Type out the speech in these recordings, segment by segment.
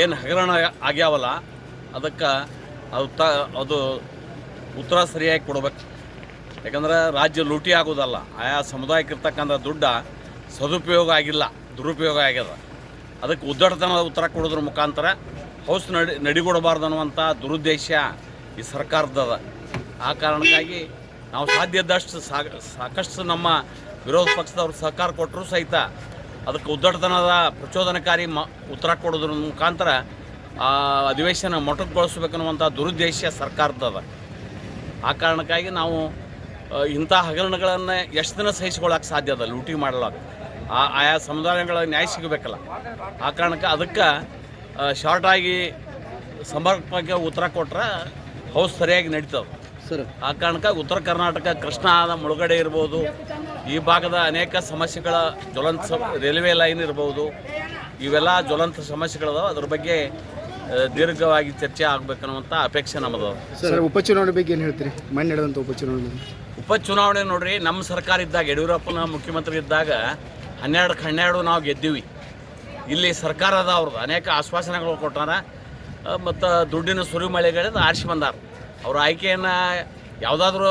ಏನು ಹಗರಣ ಆಗ್ಯಾವಲ್ಲ ಅದಕ್ಕೆ ಅದು ಉತ್ತರ ಸರಿಯಾಗಿ ಕೊಡ್ಬೇಕು. ಯಾಕಂದ್ರೆ ರಾಜ್ಯ ಲೂಟಿ ಆಗೋದಲ್ಲ, ಆಯಾ ಸಮುದಾಯಕ್ಕೆ ಇರ್ತಕ್ಕಂಥ ದುಡ್ಡು ಸದುಪಯೋಗ ಆಗಿಲ್ಲ, ದುರುಪಯೋಗ ಆಗ್ಯದ. ಅದಕ್ಕೆ ಉದ್ದಟತನದ ಉತ್ತರ ಕೊಡೋದ್ರ ಮುಖಾಂತರ ಹೌಸ್ ನಡಿಗೊಡಬಾರ್ದು ಅನ್ನುವಂಥ ದುರುದ್ದೇಶ ಈ ಸರ್ಕಾರದದ. ಆ ಕಾರಣಕ್ಕಾಗಿ ನಾವು ಸಾಧ್ಯ ಇದ್ದಷ್ಟು ಸಾಕಷ್ಟು ನಮ್ಮ ವಿರೋಧ ಪಕ್ಷದವ್ರು ಸಹಕಾರ ಕೊಟ್ಟರು ಸಹಿತ ಅದಕ್ಕೆ ಉದ್ದಟತನದ ಪ್ರಚೋದನಕಾರಿ ಉತ್ತರ ಕೊಡೋದ್ರ ಮುಖಾಂತರ ಅಧಿವೇಶನ ಮೊಟಕುಗೊಳಿಸ್ಬೇಕನ್ನುವಂಥ ದುರುದ್ದೇಶ ಸರ್ಕಾರದದ. ಆ ಕಾರಣಕ್ಕಾಗಿ ನಾವು ಇಂಥ ಹಗರಣಗಳನ್ನು ಎಷ್ಟು ದಿನ ಸಹಿಸ್ಕೊಳ್ಳೋಕೆ ಸಾಧ್ಯ ಅದ? ಲೂಟಿ ಮಾಡಲಾಕ ಆಯಾ ಸಮುದಾಯಗಳ ನ್ಯಾಯ ಸಿಗಬೇಕಲ್ಲ. ಆ ಕಾರಣಕ್ಕೆ ಅದಕ್ಕೆ ಶಾರ್ಟಾಗಿ ಸಮರ್ಪಕ ಉತ್ತರ ಕೊಟ್ಟರೆ ಹೌಸ್ ಸರಿಯಾಗಿ ನಡೀತದೆ ಸರ್. ಆ ಕಾರಣಕ್ಕಾಗಿ ಉತ್ತರ ಕರ್ನಾಟಕ ಕೃಷ್ಣಾದ ಮುಳುಗಡೆ ಇರ್ಬೋದು, ಈ ಭಾಗದ ಅನೇಕ ಸಮಸ್ಯೆಗಳ ಜ್ವಲಂತ ರೈಲ್ವೆ ಲೈನ್ ಇರ್ಬೋದು, ಇವೆಲ್ಲ ಜ್ವಲಂತ ಸಮಸ್ಯೆಗಳದಾವೆ. ಅದ್ರ ಬಗ್ಗೆ ದೀರ್ಘವಾಗಿ ಚರ್ಚೆ ಆಗಬೇಕನ್ನುವಂಥ ಅಪೇಕ್ಷೆ ನಮ್ಮದು. ಸರ್, ಉಪಚುನಾವಣೆ ಬಗ್ಗೆ ಏನು ಹೇಳ್ತೀರಿ? ಮೊನ್ನೆ ನಡೆದಂಥ ಉಪಚುನಾವಣೆ ನೋಡ್ರಿ, ನಮ್ಮ ಸರ್ಕಾರ ಇದ್ದಾಗ, ಯಡಿಯೂರಪ್ಪನ ಮುಖ್ಯಮಂತ್ರಿ ಇದ್ದಾಗ 12 ನಾವು ಗೆದ್ದೀವಿ. ಇಲ್ಲಿ ಸರ್ಕಾರದ ಅವ್ರದ್ದು ಅನೇಕ ಆಶ್ವಾಸನೆಗಳು ಕೊಟ್ಟಾರ ಮತ್ತು ದುಡ್ಡಿನ ಸುರಿಮಳೆಗಳಿಂದ ಆರಿಸಿ ಬಂದಾರ. ಅವ್ರ ಆಯ್ಕೆಯನ್ನು ಯಾವುದಾದ್ರೂ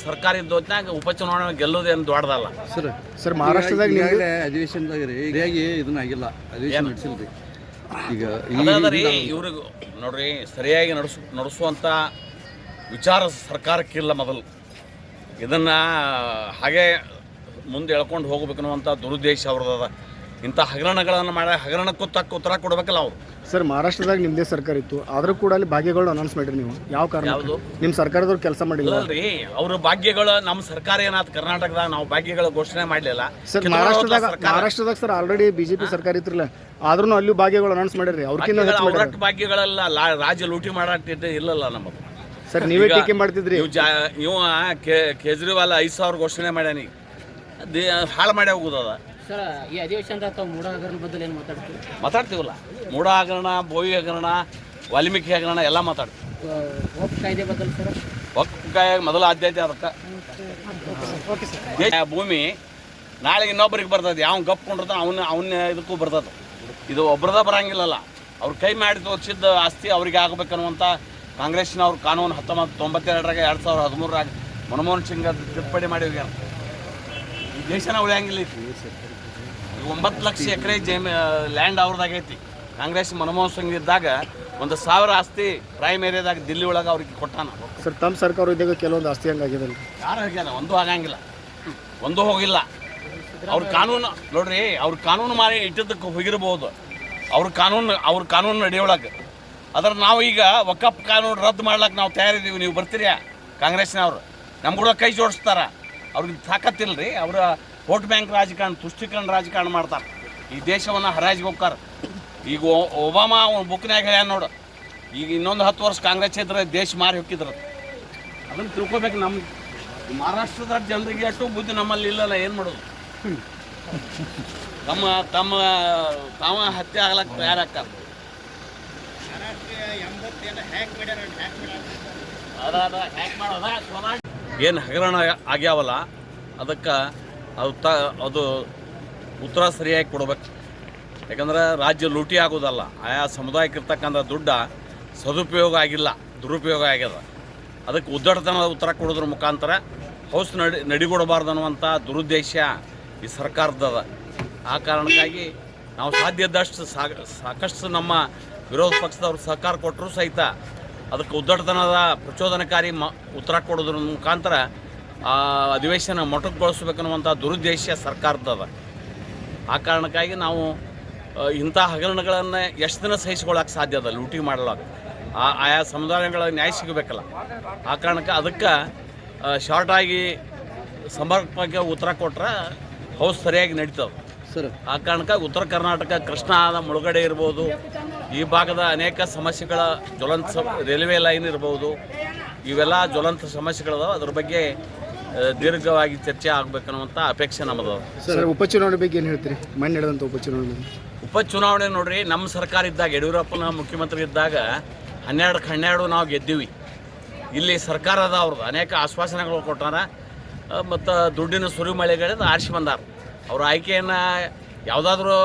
ಸರ್ಕಾರ ಇದ್ದ ಹೊತ್ತಿನಾಗ ಉಪಚುನಾವಣೆ ಗೆಲ್ಲೋದೇನು ದೊಡ್ಡದಲ್ಲ. ಸರ್ ಮಹಾರಾಷ್ಟ್ರದಾಗ ಅಧಿವೇಶನದಾಗ ರೀ ಸರಿಯಾಗಿ ಇದನ್ನ ಆಗಿಲ್ಲ, ಅಧಿವೇಶನ ನಡೆಸಿಲ್ರಿ. ಈಗ ಅದಾದ್ರಿ ಇವ್ರಿಗೆ ನೋಡ್ರಿ, ಸರಿಯಾಗಿ ನಡೆಸುವಂಥ ವಿಚಾರ ಸರ್ಕಾರಕ್ಕಿಲ್ಲ. ಮೊದಲು ಇದನ್ನು ಹಾಗೆ ಮುಂದೆ ಎಳ್ಕೊಂಡು ಹೋಗ್ಬೇಕನ್ನುವಂಥ ದುರುದ್ದೇಶ ಅವ್ರದ್ದು. ಇಂಥ ಹಗರಣಗಳನ್ನು ಮಾಡಿ ಹಗರಣಕ್ಕೂ ತಕ್ಕ ಉತ್ತರ ಕೊಡಬೇಕಲ್ಲ ಅವರು. ಸರ್, ಮಹಾರಾಷ್ಟ್ರದಾಗ ನಿಮ್ಮದೇ ಸರ್ಕಾರ ಇತ್ತು, ಆದರೂ ಕೂಡ ಅಲ್ಲಿ ಭಾಗ್ಯಗಳು ಅನೌನ್ಸ್ ಮಾಡಿರಿ ನೀವು. ಯಾವ ಕಾರಣ? ಯಾವುದು? ನಿಮ್ಮ ಸರ್ಕಾರದವ್ರು ಕೆಲಸ ಮಾಡಿಲ್ಲ ಅಲ್ರಿ. ಅವ್ರ ಭಾಗ್ಯಗಳು ನಮ್ಮ ಸರ್ಕಾರ ಏನಾಯ್ತು ಕರ್ನಾಟಕದಾಗ, ನಾವು ಭಾಗ್ಯಗಳ ಘೋಷಣೆ ಮಾಡಲಿಲ್ಲ. ಸರ್, ಮಹಾರಾಷ್ಟ್ರದಾಗ ಸರ್ ಆಲ್ರೆಡಿ ಬಿಜೆಪಿ ಸರ್ಕಾರ ಇತ್ತಿರಲ್ಲ, ಆದ್ರೂ ಅಲ್ಲಿ ಭಾಗ್ಯಗಳು ಅನೌನ್ಸ್ ಮಾಡಿರಿ. ಅವ್ರಕ್ಕಿಂತ ಭಾಗ್ಯಗಳೆಲ್ಲ ರಾಜ್ಯ ಲೂಟಿ ಮಾಡಾಟ ಇಲ್ಲಲ್ಲ ನಮ್ಮದು. ಸರ್, ನೀವೇ ಟೀಕೆ ಮಾಡ್ತಿದ್ರಿ. ಇವ ಕೇಜ್ರಿವಾಲ್ 5,000 ಘೋಷಣೆ ಮಾಡ್ಯಾನಿ, ಹಾಳು ಮಾಡಿ ಹೋಗೋದದ. ಸರ್, ಈ ಅಧಿವೇಶನದ ಮೂಢ ಹಗರಣ ಬಗ್ಗೆ ಏನು ಮಾತಾಡ್ತೀವಲ್ಲ, ಮೂಢ ಹಗರಣ, ಬೋವಿ ಹಗರಣ, ವಾಲ್ಮೀಕಿ ಹಗರಣ ಎಲ್ಲ ಮಾತಾಡ್ತೀವಿ. ವಕ್ಫ್ ಕಾಯ್ದೆ ಬದಲು ಸರ್, ವಕ್ಫ್ ಕಾಯ್ದೆ ಮೊದಲ ಆದ್ಯತೆ ಅದಕ್ಕೆ. ಭೂಮಿ ನಾಳೆಗೆ ಇನ್ನೊಬ್ಬರಿಗೆ ಬರ್ತದೆ, ಯಾವ ಗಪ್ಕೊಂಡಿರ್ತ ಅವನ್ನ ಇದಕ್ಕೂ ಬರ್ತದೆ. ಇದು ಒಬ್ರದ ಬರಂಗಿಲ್ಲಲ್ಲ. ಅವ್ರು ಕೈ ಮಾಡಿ ತೋರಿಸಿದ್ದ ಆಸ್ತಿ ಅವ್ರಿಗೆ ಆಗಬೇಕನ್ನುವಂಥ ಕಾಂಗ್ರೆಸ್ನವ್ರ ಕಾನೂನು 1992 2013 ಮನಮೋಹನ್ ಸಿಂಗ್ ತಿದ್ದುಪಡಿ ಮಾಡಿ ಹೋಗ್ಯಾರ. ಈ ದೇಶನ ಉಳಿಯಂಗಿಲ್ಲ. 9 ಲಕ್ಷ ಎಕರೆ ಲ್ಯಾಂಡ್ ಅವ್ರದ್ದಾಗೈತಿ. ಕಾಂಗ್ರೆಸ್ ಮನಮೋಹನ್ ಸಿಂಗ್ ಇದ್ದಾಗ 1,000 ಆಸ್ತಿ ಪ್ರೈಮ್ ಏರಿಯಾದಾಗ ದಿಲ್ಲಿ ಒಳಗೆ ಅವ್ರಿಗೆ ಕೊಟ್ಟಾನ. ಸರ್, ತಮ್ಮ ಸರ್ಕಾರ ಇದ್ದಾಗ ಕೆಲವೊಂದು ಆಸ್ತಿ ಹಂಗಾಗಿದೆ. ಯಾರು ಆಗ್ಯಾನ? ಒಂದೂ ಆಗಂಗಿಲ್ಲ, ಒಂದೂ ಹೋಗಿಲ್ಲ. ಅವ್ರ ಕಾನೂನು ನೋಡ್ರಿ, ಅವ್ರ ಕಾನೂನು ಮಾಡಿ ಇಟ್ಟಿದ್ದಕ್ಕೆ ಹೋಗಿರ್ಬೋದು. ಅವ್ರ ಕಾನೂನು ನಡೆಯೊಳಗೆ. ಅದ್ರ ನಾವು ಈಗ ವಕಫ್ ಕಾನೂನು ರದ್ದು ಮಾಡ್ಲಿಕ್ಕೆ ನಾವು ತಯಾರಿದ್ದೀವಿ. ನೀವು ಬರ್ತೀರಾ? ಕಾಂಗ್ರೆಸ್ನವ್ರು ನಮ್ಮ ಕೂಡ ಕೈ ಜೋಡಿಸ್ತಾರ. ಅವ್ರಿಗೆ ತಾಕತ್ತಿಲ್ಲ ರೀ. ಅವರ ವೋಟ್ ಬ್ಯಾಂಕ್ ರಾಜಕಾರಣ, ತುಷ್ಟೀಕರಣ ರಾಜಕಾರಣ ಮಾಡ್ತಾರೆ. ಈ ದೇಶವನ್ನು ಹರಾಜಿಗೆ ಹೋಗ್ತಾರೆ. ಈಗ ಒಬಾಮಾ ಬುಕ್ನಾಗ ಹೇಳ್ಯಾನ ನೋಡು, ಈಗ ಇನ್ನೊಂದು 10 ವರ್ಷ ಕಾಂಗ್ರೆಸ್ ಇದ್ರೆ ದೇಶ ಮಾರಿ ಹೋಗಿದ್ರು. ಅದನ್ನು ತಿಳ್ಕೊಬೇಕು. ನಮ್ಮ ಮಹಾರಾಷ್ಟ್ರದ ಜನರಿಗೆ ಅಷ್ಟು ಬುದ್ಧಿ ನಮ್ಮಲ್ಲಿ ಇಲ್ಲಲ್ಲ. ಏನು ಮಾಡೋದು? ತಾವ ಹತ್ಯೆ ಆಗ್ಲಕ್ಕೆ ತಯಾರಾಗ್ತಾರೆ. ಏನು ಹಗರಣ ಆಗ್ಯಾವಲ್ಲ ಅದಕ್ಕೆ ಅದು ಉತ್ತರ ಸರಿಯಾಗಿ ಕೊಡ್ಬೇಕು. ಯಾಕಂದ್ರೆ ರಾಜ್ಯ ಲೂಟಿ ಆಗೋದಲ್ಲ, ಆಯಾ ಸಮುದಾಯಕ್ಕೆ ಇರ್ತಕ್ಕಂಥ ದುಡ್ಡು ಸದುಪಯೋಗ ಆಗಿಲ್ಲ, ದುರುಪಯೋಗ ಆಗ್ಯದ. ಅದಕ್ಕೆ ಉದ್ದಟತನದ ಉತ್ತರ ಕೊಡೋದ್ರ ಮುಖಾಂತರ ಹೌಸ್ ನಡಿಗೊಡಬಾರ್ದು ಅನ್ನುವಂಥ ದುರುದ್ದೇಶ ಈ ಸರ್ಕಾರದದ. ಆ ಕಾರಣಕ್ಕಾಗಿ ನಾವು ಸಾಧ್ಯ ಇದ್ದಷ್ಟು ಸಾಕಷ್ಟು ನಮ್ಮ ವಿರೋಧ ಪಕ್ಷದವ್ರು ಸಹಕಾರ ಕೊಟ್ಟರು ಸಹಿತ ಅದಕ್ಕೆ ಉದ್ದಟತನದ ಪ್ರಚೋದನಕಾರಿ ಉತ್ತರ ಕೊಡೋದ್ರ ಮುಖಾಂತರ ಅಧಿವೇಶನ ಮೊಟಕುಗೊಳಿಸ್ಬೇಕನ್ನುವಂಥ ದುರುದ್ದೇಶ ಸರ್ಕಾರದದ. ಆ ಕಾರಣಕ್ಕಾಗಿ ನಾವು ಇಂಥ ಹಗರಣಗಳನ್ನು ಎಷ್ಟು ದಿನ ಸಹಿಸ್ಕೊಳ್ಳೋಕೆ ಸಾಧ್ಯ ಅದ? ಲೂಟಿ ಮಾಡಲಾಕ ಆಯಾ ಸಮುದಾಯಗಳ ನ್ಯಾಯ ಸಿಗಬೇಕಲ್ಲ. ಆ ಕಾರಣಕ್ಕೆ ಅದಕ್ಕೆ ಶಾರ್ಟಾಗಿ ಸಮರ್ಪಕ ಉತ್ತರ ಕೊಟ್ಟರೆ ಹೌಸ್ ಸರಿಯಾಗಿ ನಡೀತದೆ ಸರ್. ಆ ಕಾರಣಕ್ಕಾಗಿ ಉತ್ತರ ಕರ್ನಾಟಕ ಕೃಷ್ಣಾದ ಮುಳುಗಡೆ ಇರ್ಬೋದು, ಈ ಭಾಗದ ಅನೇಕ ಸಮಸ್ಯೆಗಳ ಜ್ವಲಂತ ರೈಲ್ವೆ ಲೈನ್ ಇರ್ಬೋದು, ಇವೆಲ್ಲ ಜ್ವಲಂತ ಸಮಸ್ಯೆಗಳದಾವೆ. ಅದ್ರ ಬಗ್ಗೆ ದೀರ್ಘವಾಗಿ ಚರ್ಚೆ ಆಗಬೇಕನ್ನುವಂಥ ಅಪೇಕ್ಷೆ ನಮ್ಮದು. ಸರ್, ಉಪಚುನಾವಣೆ ಬಗ್ಗೆ ಏನು ಹೇಳ್ತೀರಿ? ಮೊನ್ನೆ ನಡೆದಂಥ ಉಪಚುನಾವಣೆ ನೋಡ್ರಿ, ನಮ್ಮ ಸರ್ಕಾರ ಇದ್ದಾಗ, ಯಡಿಯೂರಪ್ಪನ ಮುಖ್ಯಮಂತ್ರಿ ಇದ್ದಾಗ 12 ನಾವು ಗೆದ್ದೀವಿ. ಇಲ್ಲಿ ಸರ್ಕಾರದ ಅವ್ರದ್ದು ಅನೇಕ ಆಶ್ವಾಸನೆಗಳು ಕೊಟ್ಟಾರ ಮತ್ತು ದುಡ್ಡಿನ ಸುರಿಮಳೆಗಳಿಂದ ಆರಿಸಿ ಬಂದಾರ. ಅವ್ರ ಆಯ್ಕೆಯನ್ನು ಯಾವುದಾದ್ರೂ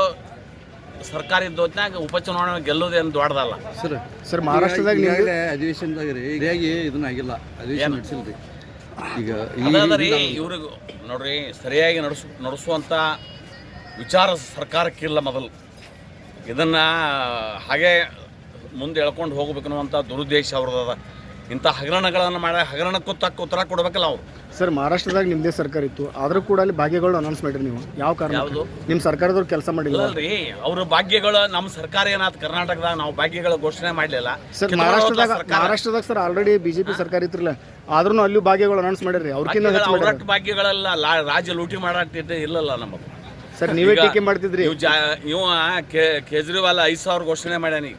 ಸರ್ಕಾರ ಇದ್ದ ಹೊತ್ನಾಗ ಉಪಚುನಾವಣೆ ಗೆಲ್ಲೋದೇನು ದೊಡ್ಡದಲ್ಲ. ಸರ್ ಮಹಾರಾಷ್ಟ್ರದಾಗ ಈಗಾಗಲೇ ಅಧಿವೇಶನದಾಗ ರೀ ಸರಿಯಾಗಿ ಇದನ್ನ ಆಗಿಲ್ಲ, ಅಧಿವೇಶನ ನಡೆಸಿಲ್ರಿ. ಈಗ ಅದಾದ್ರಿ ಇವ್ರಿಗೆ ನೋಡ್ರಿ ಸರಿಯಾಗಿ ನಡೆಸುವಂಥ ವಿಚಾರ ಸರ್ಕಾರಕ್ಕಿಲ್ಲ. ಮೊದಲು ಇದನ್ನು ಹಾಗೆ ಮುಂದೆ ಎಳ್ಕೊಂಡು ಹೋಗ್ಬೇಕು ಅನ್ನುವಂಥ ದುರುದ್ದೇಶ ಅವ್ರದ್ದು. ಇಂಥ ಹಗರಣಗಳನ್ನು ಮಾಡಿ ಹಗರಣಕ್ಕೂ ತಕ್ಕ ಉತ್ತರ ಕೊಡ್ಬೇಕಲ್ಲ ಅವರು. ಸರ್ ಮಹಾರಾಷ್ಟ್ರದಾಗ ನಿಮ್ಮದೇ ಸರ್ಕಾರ ಇತ್ತು, ಆದರೂ ಕೂಡ ಅಲ್ಲಿ ಭಾಗ್ಯಗಳು ಅನೌನ್ಸ್ ಮಾಡಿರಿ ನೀವು. ಯಾವ ಕಾರಣ? ಯಾವುದು? ನಿಮ್ಮ ಸರ್ಕಾರದವ್ರು ಕೆಲಸ ಮಾಡಿಲ್ಲ ಅಲ್ರಿ, ಅವ್ರ ಭಾಗ್ಯಗಳು ನಮ್ಮ ಸರ್ಕಾರ ಏನಾಯ್ತು ಕರ್ನಾಟಕದಾಗ ನಾವು ಭಾಗ್ಯಗಳ ಘೋಷಣೆ ಮಾಡಲಿಲ್ಲ. ಸರ್ ಮಹಾರಾಷ್ಟ್ರದಾಗ ಸರ್ ಆಲ್ರೆಡಿ ಬಿಜೆಪಿ ಸರ್ಕಾರ ಇತ್ತಿರಲ್ಲ, ಆದ್ರೂ ಅಲ್ಲಿ ಭಾಗ್ಯಗಳು ಅನೌನ್ಸ್ ಮಾಡಿರಿ. ಅವ್ರಕ್ಕಿಂತ ಅವ್ರಟ್ಟು ಭಾಗ್ಯಗಳೆಲ್ಲ ರಾಜ್ಯ ಲೂಟಿ ಮಾಡಾಟ ಇಲ್ಲಲ್ಲ ನಮ್ಮದು. ಸರ್ ನೀವೇ ಟೀಕೆ ಮಾಡ್ತಿದ್ರಿ. ಇವ ಕೇಜ್ರಿವಾಲ್ 5,000 ಘೋಷಣೆ ಮಾಡ್ಯಾನಿ,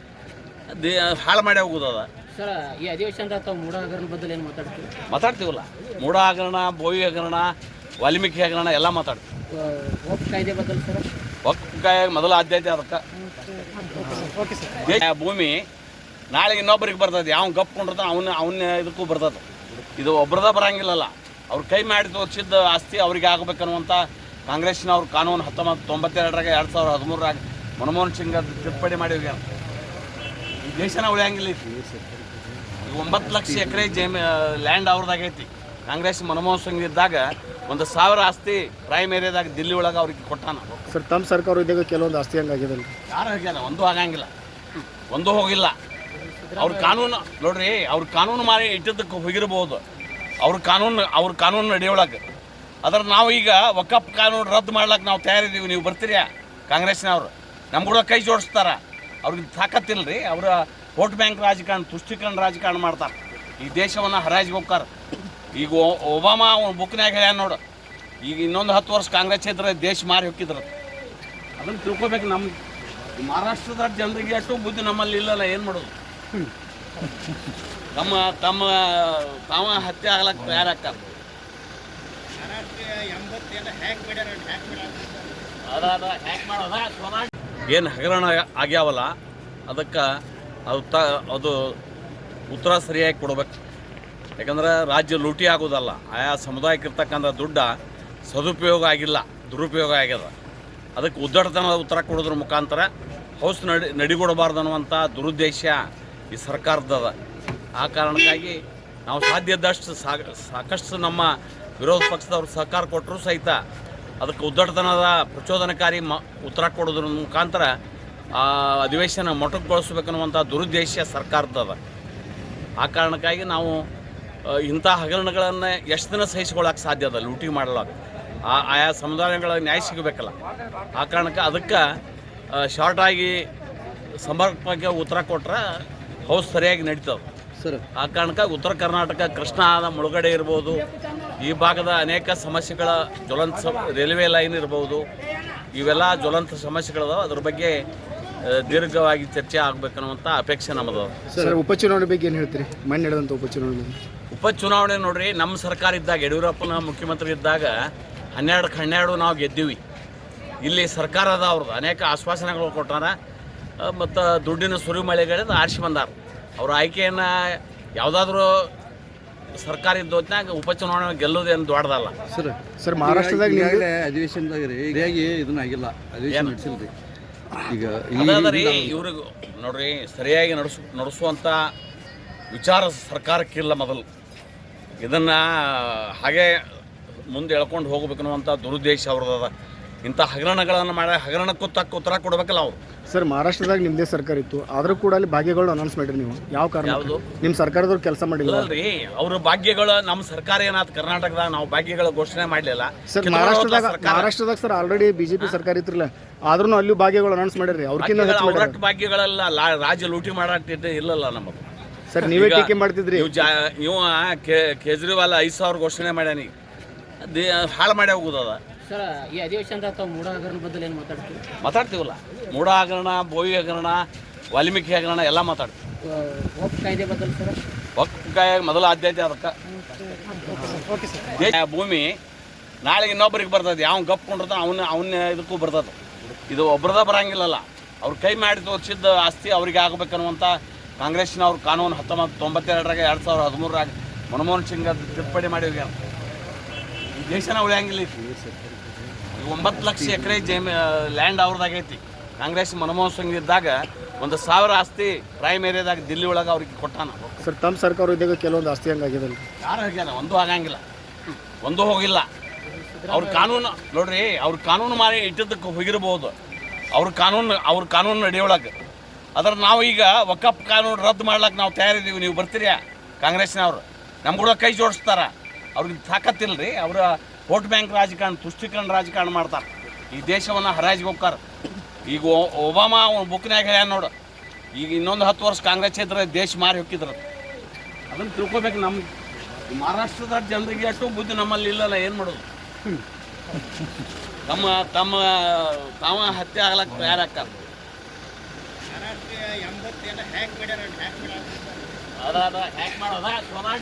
ಹಾಳು ಮಾಡಿ ಹೋಗುದದ. ಸರ್ ಈ ಅಧಿವೇಶನದಾಗ ತಾವು ಮೂಡ ಹಗರಣ ಬಗ್ಗೆ ಏನು ಮಾತಾಡ್ತೀವಲ್ಲ, ಮೂಡ ಹಗರಣ, ಬೋವಿ ಹಗರಣ, ವಾಲ್ಮೀಕಿ ಹಗರಣ ಎಲ್ಲ ಮಾತಾಡ್ತೀವಿ. ವಕ್ಫ್ ಕಾಯ್ದೆ ಬಗ್ಗೆ ಸರ್ ವಕ್ಫ್ ಕಾಯ್ದೆ ಮೊದಲ ಆದ್ಯತೆ ಅದಕ್ಕೆ. ಭೂಮಿ ನಾಳೆಗೆ ಇನ್ನೊಬ್ಬರಿಗೆ ಬರ್ತದೆ, ಯಾವ ಗಪ್ ಕೊಂಡಿರ್ತ ಅವನ್ನ ಇದಕ್ಕೂ ಬರ್ತದೆ. ಇದು ಒಬ್ರದ ಬರಂಗಿಲ್ಲಲ್ಲ. ಅವ್ರ ಕೈ ಮಾಡಿ ತೋರಿಸಿದ್ದ ಆಸ್ತಿ ಅವ್ರಿಗೆ ಆಗಬೇಕನ್ನುವಂಥ ಕಾಂಗ್ರೆಸ್ನವ್ರು ಕಾನೂನು 1992 2013 ಮನಮೋಹನ್ ಸಿಂಗ್ ತಿದ್ದುಪಡಿ ಮಾಡಿ ಹೋಗ್ಯಾರ. ಈ ದೇಶನ ಉಳಿಯಂಗಿಲ್ಲ. ಈಗ 9 ಲಕ್ಷ ಎಕರೆ ಲ್ಯಾಂಡ್ ಅವ್ರದ್ದಾಗೈತಿ. ಕಾಂಗ್ರೆಸ್ ಮನಮೋಹನ್ ಸಿಂಗ್ ಇದ್ದಾಗ 1,000 ಆಸ್ತಿ ಪ್ರೈಮ್ ಏರಿಯಾದಾಗ ದಿಲ್ಲಿ ಒಳಗೆ ಅವ್ರಿಗೆ ಕೊಟ್ಟಾನ. ಸರ್ ತಮ್ಮ ಸರ್ಕಾರ ಇದ್ದಾಗ ಕೆಲವೊಂದು ಆಸ್ತಿ ಹಂಗಾಗಿದೆ. ಯಾರು ಹೋಗ್ಯಾರ? ಒಂದು ಆಗಂಗಿಲ್ಲ, ಒಂದು ಹೋಗಿಲ್ಲ. ಅವ್ರ ಕಾನೂನು ನೋಡ್ರಿ, ಅವ್ರ ಕಾನೂನು ಮಾಡಿ ಇಟ್ಟಿದ್ದಕ್ಕೆ ಹೋಗಿರ್ಬೋದು. ಅವ್ರ ಕಾನೂನು ನಡೆಯೊಳಗೆ. ಅದ್ರ ನಾವು ಈಗ ವಕಫ್ ಕಾನೂನು ರದ್ದು ಮಾಡ್ಲಿಕ್ಕೆ ನಾವು ತಯಾರಿದ್ದೀವಿ. ನೀವು ಬರ್ತೀರಾ? ಕಾಂಗ್ರೆಸ್ನವ್ರು ನಮ್ಮ ಕೂಡ ಕೈ ಜೋಡಿಸ್ತಾರ. ಅವ್ರಿಗೆ ತಾಕತ್ತಿಲ್ಲ ರೀ. ಅವರ ವೋಟ್ ಬ್ಯಾಂಕ್ ರಾಜಕಾರಣ, ತುಷ್ಟೀಕರಣ ರಾಜಕಾರಣ ಮಾಡ್ತಾರೆ. ಈ ದೇಶವನ್ನು ಹರಾಜಿಗೆ ಹೋಗ್ತಾರೆ. ಈಗ ಒಬಾಮಾ ಬುಕ್ನಾಗ ಹೇಳ್ಯಾನ ನೋಡು, ಈಗ ಇನ್ನೊಂದು 10 ವರ್ಷ ಕಾಂಗ್ರೆಸ್ ಇದ್ರೆ ದೇಶ ಮಾರಿ ಹೋಗಿದ್ರು. ಅದನ್ನು ತಿಳ್ಕೊಬೇಕು. ನಮ್ಮ ಮಹಾರಾಷ್ಟ್ರದ ಜನರಿಗೆ ಅಷ್ಟು ಬುದ್ಧಿ ನಮ್ಮಲ್ಲಿ ಇಲ್ಲಲ್ಲ. ಏನು ಮಾಡೋದು? ತಾವ ಹತ್ಯೆ ಆಗ್ಲಕ್ಕೆ ತಯಾರಾಗ್ತಾರೆ. ಏನು ಹಗರಣ ಆಗ್ಯಾವಲ್ಲ, ಅದಕ್ಕೆ ಅದು ಉತ್ತರ ಸರಿಯಾಗಿ ಕೊಡ್ಬೇಕು. ಯಾಕಂದ್ರೆ ರಾಜ್ಯ ಲೂಟಿ ಆಗೋದಲ್ಲ. ಆಯಾ ಸಮುದಾಯಕ್ಕಿರ್ತಕ್ಕಂಥ ದುಡ್ಡ ಸದುಪಯೋಗ ಆಗಿಲ್ಲ, ದುರುಪಯೋಗ ಆಗ್ಯದ. ಅದಕ್ಕೆ ಉದ್ದಟತನದ ಉತ್ತರ ಕೊಡೋದ್ರ ಮುಖಾಂತರ ಹೌಸ್ ನಡಿಗೊಡಬಾರ್ದು ಅನ್ನುವಂಥ ದುರುದ್ದೇಶ ಈ ಸರ್ಕಾರದದ. ಆ ಕಾರಣಕ್ಕಾಗಿ ನಾವು ಸಾಧ್ಯ ಇದ್ದಷ್ಟು ಸಾಕಷ್ಟು ನಮ್ಮ ವಿರೋಧ ಪಕ್ಷದವ್ರು ಸಹಕಾರ ಕೊಟ್ಟರು ಸಹಿತ ಅದಕ್ಕೆ ಉದ್ದಟತನದ ಪ್ರಚೋದನಕಾರಿ ಉತ್ತರ ಕೊಡೋದ್ರ ಮುಖಾಂತರ ಅಧಿವೇಶನ ಮೊಟಕುಗೊಳಿಸ್ಬೇಕನ್ನುವಂಥ ದುರುದ್ದೇಶ ಸರ್ಕಾರದದ. ಆ ಕಾರಣಕ್ಕಾಗಿ ನಾವು ಇಂಥ ಹಗರಣಗಳನ್ನು ಎಷ್ಟು ದಿನ ಸಹಿಸ್ಕೊಳ್ಳೋಕೆ ಸಾಧ್ಯ ಅದ? ಲೂಟಿ ಮಾಡಲಾಗ ಆಯಾ ಸಮುದಾಯಗಳ ನ್ಯಾಯ ಸಿಗಬೇಕಲ್ಲ. ಆ ಕಾರಣಕ್ಕೆ ಅದಕ್ಕೆ ಶಾರ್ಟಾಗಿ ಸಮರ್ಪಕವಾಗಿ ಉತ್ತರ ಕೊಟ್ಟರೆ ಹೌಸ್ ಸರಿಯಾಗಿ ನಡೀತದೆ ಸರ್. ಆ ಕಾರಣಕ್ಕೆ ಉತ್ತರ ಕರ್ನಾಟಕ ಕೃಷ್ಣಾದ ಮುಳುಗಡೆ ಇರ್ಬೋದು, ಈ ಭಾಗದ ಅನೇಕ ಸಮಸ್ಯೆಗಳ ಜ್ವಲಂತ ರೈಲ್ವೆ ಲೈನ್ ಇರ್ಬೋದು, ಇವೆಲ್ಲ ಜ್ವಲಂತ ಸಮಸ್ಯೆಗಳದಾವ. ಅದ್ರ ಬಗ್ಗೆ ದೀರ್ಘವಾಗಿ ಚರ್ಚೆ ಆಗಬೇಕನ್ನುವಂಥ ಅಪೇಕ್ಷೆ ನಮ್ಮದು. ಸರ್ ಉಪಚುನಾವಣೆ ಬಗ್ಗೆ ಏನು ಹೇಳ್ತೀರಿ? ಮೊನ್ನೆ ನಡೆದಂಥ ಉಪಚುನಾವಣೆ ನೋಡ್ರಿ, ನಮ್ಮ ಸರ್ಕಾರ ಇದ್ದಾಗ, ಯಡಿಯೂರಪ್ಪನ ಮುಖ್ಯಮಂತ್ರಿ ಇದ್ದಾಗ 12 ನಾವು ಗೆದ್ದೀವಿ. ಇಲ್ಲಿ ಸರ್ಕಾರ ಅದ, ಅವ್ರದ್ದು ಅನೇಕ ಆಶ್ವಾಸನೆಗಳು ಕೊಟ್ಟಾರ ಮತ್ತು ದುಡ್ಡಿನ ಸುರಿಮಳೆಗಳಿಂದ ಆರಿಸಿ ಬಂದಾರ. ಅವ್ರ ಆಯ್ಕೆಯನ್ನು ಯಾವುದಾದ್ರೂ ಸರ್ಕಾರ ಇದ್ದ ಹೊತ್ನಾಗ ಉಪಚುನಾವಣೆ ಗೆಲ್ಲೋದೇನು ದೊಡ್ಡದಲ್ಲ. ಸರ್ ಮಹಾರಾಷ್ಟ್ರದಾಗ ಈಗಾಗಲೇ ಅಧಿವೇಶನದಾಗ ರೀ ಸರಿಯಾಗಿ ಇದನ್ನ ಆಗಿಲ್ಲ, ಅಧಿವೇಶನ ನಡೆಸಿಲ್ರಿ. ಈಗ ಅದಾದ್ರಿ ಇವ್ರಿಗೆ ನೋಡ್ರಿ ಸರಿಯಾಗಿ ನಡೆಸುವಂಥ ವಿಚಾರ ಸರ್ಕಾರಕ್ಕಿಲ್ಲ. ಮೊದಲು ಇದನ್ನು ಹಾಗೆ ಮುಂದೆ ಎಳ್ಕೊಂಡು ಹೋಗ್ಬೇಕು ಅನ್ನುವಂಥ ದುರುದ್ದೇಶ ಅವ್ರದ್ದು. ಇಂಥ ಹಗರಣಗಳನ್ನು ಮಾಡಿ ಹಗರಣಕ್ಕೂ ತಕ್ಕ ಉತ್ತರ ಕೊಡ್ಬೇಕಲ್ಲ ಅವರು. ಸರ್ ಮಹಾರಾಷ್ಟ್ರದಾಗ ನಿಮ್ಮದೇ ಸರ್ಕಾರ ಇತ್ತು, ಆದರೂ ಕೂಡ ಅಲ್ಲಿ ಭಾಗ್ಯಗಳು ಅನೌನ್ಸ್ ಮಾಡಿರಿ ನೀವು. ಯಾವ ಕಾರಣ? ಯಾವುದು? ನಿಮ್ಮ ಸರ್ಕಾರದವ್ರು ಕೆಲಸ ಮಾಡಿಲ್ಲ ಅಲ್ರಿ, ಅವ್ರ ಭಾಗ್ಯಗಳು ನಮ್ಮ ಸರ್ಕಾರ ಏನಾಯ್ತು ಕರ್ನಾಟಕದಾಗ ನಾವು ಭಾಗ್ಯಗಳ ಘೋಷಣೆ ಮಾಡಲಿಲ್ಲ. ಸರ್ ಮಹಾರಾಷ್ಟ್ರದಾಗ ಸರ್ ಆಲ್ರೆಡಿ ಬಿಜೆಪಿ ಸರ್ಕಾರ ಇತ್ತಿರಲ್ಲ, ಆದ್ರೂ ಅಲ್ಲಿ ಭಾಗ್ಯಗಳು ಅನೌನ್ಸ್ ಮಾಡಿರಿ. ಅವ್ರಟ್ಟು ಭಾಗ್ಯಗಳೆಲ್ಲ ರಾಜ್ಯ ಲೂಟಿ ಮಾಡಾಟ ಇಲ್ಲಲ್ಲ ನಮ್ಮದು. ಸರ್ ನೀವೇ ಟೀಕೆ ಮಾಡ್ತಿದ್ರಿ. ಇವ ಕೇಜ್ರಿವಾಲ್ 5,000 ಘೋಷಣೆ ಮಾಡ್ಯಾನಿ, ಹಾಳು ಮಾಡಿ ಹೋಗುದದ. ಸರ್ ಈ ಅಧಿವೇಶನದಾಗ ತಾವು ಮೂಡ ಹಗರಣ ಬಗ್ಗೆ ಏನು ಮಾತಾಡ್ತೀವಲ್ಲ, ಮೂಡ ಹಗರಣ, ಬೋವಿ ಹಗರಣ, ವಾಲ್ಮೀಕಿ ಹಗರಣ ಎಲ್ಲ ಮಾತಾಡ್ತೀವಿ. ವಕ್ಫ್ ಕಾಯ್ದೆ ಬಗ್ಗೆ ಸರ್ ವಕ್ಫ್ ಕಾಯ್ದೆ ಮೊದಲ ಆದ್ಯತೆ ಅದಕ್ಕೆ. ಭೂಮಿ ನಾಳೆಗೆ ಇನ್ನೊಬ್ಬರಿಗೆ ಬರ್ತದೆ, ಯಾವ ಗಪ್ ಕೊಂಡಿರ್ತ ಅವನ್ನ ಇದಕ್ಕೂ ಬರ್ತದೆ. ಇದು ಒಬ್ರದ ಬರಂಗಿಲ್ಲಲ್ಲ. ಅವ್ರ ಕೈ ಮಾಡಿ ತೋರಿಸಿದ್ದ ಆಸ್ತಿ ಅವ್ರಿಗೆ ಆಗಬೇಕನ್ನುವಂಥ ಕಾಂಗ್ರೆಸ್ನವ್ರು ಕಾನೂನು 1992 2013 ಮನಮೋಹನ್ ಸಿಂಗ್ ತಿದ್ದುಪಡಿ ಮಾಡಿ ಹೋಗ್ಯಾರ. ಈ ದೇಶನ ಉಳಿಯಂಗಿಲ್ಲ. ಈಗ 9 ಲಕ್ಷ ಎಕರೆ ಲ್ಯಾಂಡ್ ಅವ್ರದ್ದಾಗೈತಿ. ಕಾಂಗ್ರೆಸ್ ಮನಮೋಹನ್ ಸಿಂಗ್ ಇದ್ದಾಗ 1,000 ಆಸ್ತಿ ಪ್ರೈಮ್ ಏರಿಯಾದಾಗ ದಿಲ್ಲಿ ಒಳಗೆ ಅವ್ರಿಗೆ ಕೊಟ್ಟಾನ. ಸರ್ ತಮ್ಮ ಸರ್ಕಾರ ಇದ್ದಾಗ ಕೆಲವೊಂದು ಆಸ್ತಿ ಹಂಗಾಗಿದೆ ಯಾರು ಹೋಗ್ಯಾನ? ಒಂದೂ ಆಗಂಗಿಲ್ಲ, ಒಂದೂ ಹೋಗಿಲ್ಲ. ಅವ್ರ ಕಾನೂನು ನೋಡ್ರಿ, ಅವ್ರ ಕಾನೂನು ಮಾಡಿ ಇಟ್ಟಿದ್ದಕ್ಕೆ ಹೋಗಿರ್ಬೋದು, ಅವ್ರ ಕಾನೂನು ನಡೆಯೊಳಗೆ. ಅದ್ರ ನಾವು ಈಗ ವಕಫ್ ಕಾನೂನು ರದ್ದು ಮಾಡ್ಲಿಕ್ಕೆ ನಾವು ತಯಾರಿದ್ದೀವಿ. ನೀವು ಬರ್ತೀರಿ ಕಾಂಗ್ರೆಸ್ನವ್ರು, ನಮ್ಮ ಕೂಡ ಕೈ ಜೋಡಿಸ್ತಾರ. ಅವ್ರಿಗೆ ತಾಕತ್ತಿಲ್ಲ ರೀ. ಅವರ ವೋಟ್ ಬ್ಯಾಂಕ್ ರಾಜಕಾರಣ, ತುಷ್ಟೀಕರಣ ರಾಜಕಾರಣ ಮಾಡ್ತಾರೆ. ಈ ದೇಶವನ್ನು ಹರಾಜಿಗೆ ಹೋಗ್ತಾರೆ. ಈಗ ಒಬಾಮಾ ಬುಕ್ನಾಗ ಹೇಳ್ಯಾನ ನೋಡು, ಈಗ ಇನ್ನೊಂದು 10 ವರ್ಷ ಕಾಂಗ್ರೆಸ್ ಇದ್ರೆ ದೇಶ ಮಾರಿ ಹೋಗಿದ್ರು. ಅದನ್ನು ತಿಳ್ಕೊಬೇಕು. ನಮ್ಮ ಮಹಾರಾಷ್ಟ್ರದ ಜನರಿಗೆ ಅಷ್ಟು ಬುದ್ಧಿ ನಮ್ಮಲ್ಲಿ ಇಲ್ಲಲ್ಲ, ಏನು ಮಾಡೋದು? ತಾವ ಹತ್ಯೆ ಆಗ್ಲಕ್ಕೆ ತಯಾರಾಗ್ತಾರೆ. ಅದ ಹ್ಯಾಕ್ ಮಾಡೋದ